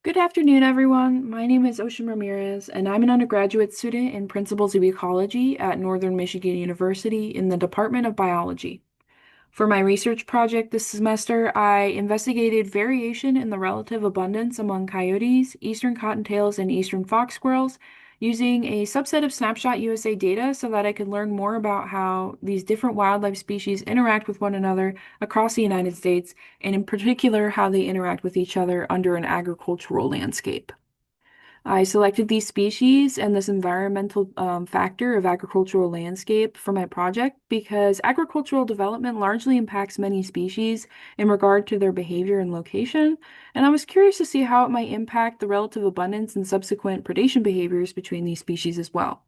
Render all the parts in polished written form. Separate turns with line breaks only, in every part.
Good afternoon, everyone. My name is Ocean Ramirez, and I'm an undergraduate student in Principles of Ecology at Northern Michigan University in the Department of Biology. For my research project this semester, I investigated variation in the relative abundance among coyotes, eastern cottontails, and eastern fox squirrels using a subset of Snapshot USA data so that I could learn more about how these different wildlife species interact with one another across the United States, and in particular, how they interact with each other under an agricultural landscape. I selected these species and this environmental factor of agricultural landscape for my project because agricultural development largely impacts many species in regard to their behavior and location, and I was curious to see how it might impact the relative abundance and subsequent predation behaviors between these species as well.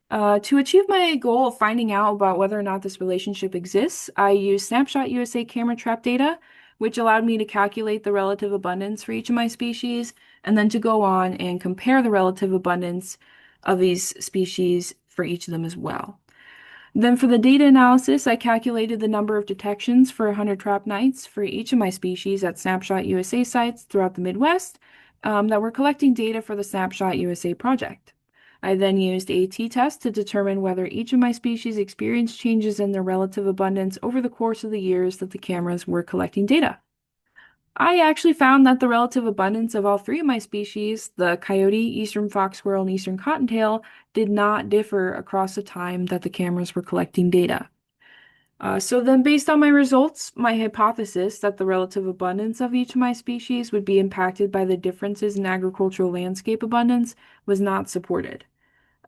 To achieve my goal of finding out about whether or not this relationship exists, I used Snapshot USA camera trap data, which allowed me to calculate the relative abundance for each of my species, and then to go on and compare the relative abundance of these species for each of them as well. Then for the data analysis, I calculated the number of detections for 100 trap nights for each of my species at Snapshot USA sites throughout the Midwest that were collecting data for the Snapshot USA project. I then used a t-test to determine whether each of my species experienced changes in their relative abundance over the course of the years that the cameras were collecting data. I actually found that the relative abundance of all three of my species, the coyote, eastern fox squirrel, and eastern cottontail, did not differ across the time that the cameras were collecting data. So then, based on my results, my hypothesis that the relative abundance of each of my species would be impacted by the differences in agricultural landscape abundance was not supported.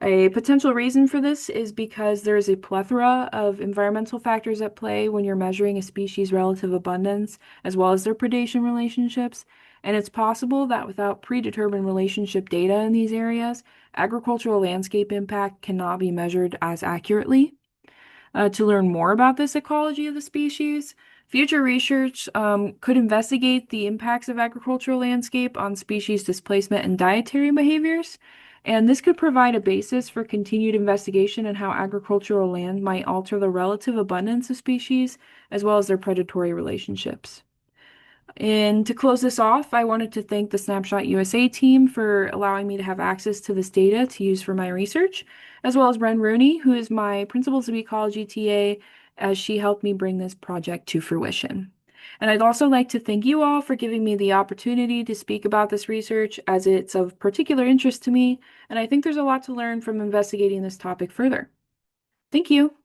A potential reason for this is because there is a plethora of environmental factors at play when you're measuring a species' relative abundance, as well as their predation relationships, and it's possible that without predetermined relationship data in these areas, agricultural landscape impact cannot be measured as accurately. To learn more about this ecology of the species, future research could investigate the impacts of agricultural landscape on species displacement and dietary behaviors, and this could provide a basis for continued investigation in how agricultural land might alter the relative abundance of species as well as their predatory relationships. And to close this off, I wanted to thank the Snapshot USA team for allowing me to have access to this data to use for my research, as well as Ren Rooney, who is my Principles of Ecology TA, as she helped me bring this project to fruition. And I'd also like to thank you all for giving me the opportunity to speak about this research, as it's of particular interest to me, and I think there's a lot to learn from investigating this topic further. Thank you.